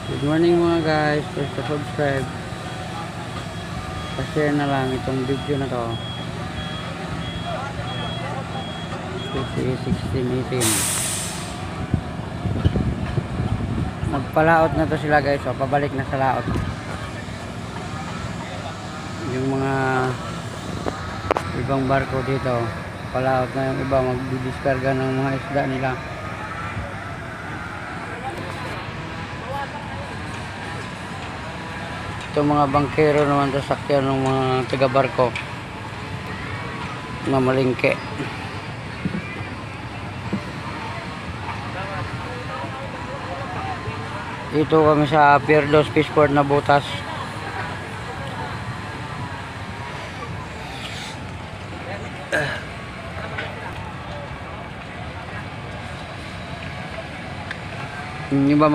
Good morning mga guys. Please to subscribe. Pa-share na lang itong video na to. 16-18. Magpalaot na to sila guys. So, pabalik na sa laot. Yung mga ibang barko dito, palaot na yung iba. Magdidiskarga ng mga isda nila. Itong mga bangkero naman sa sakyan ng mga taga-barko na malingke. Dito kami sa Pier 2 Fishport na butas. Yung iba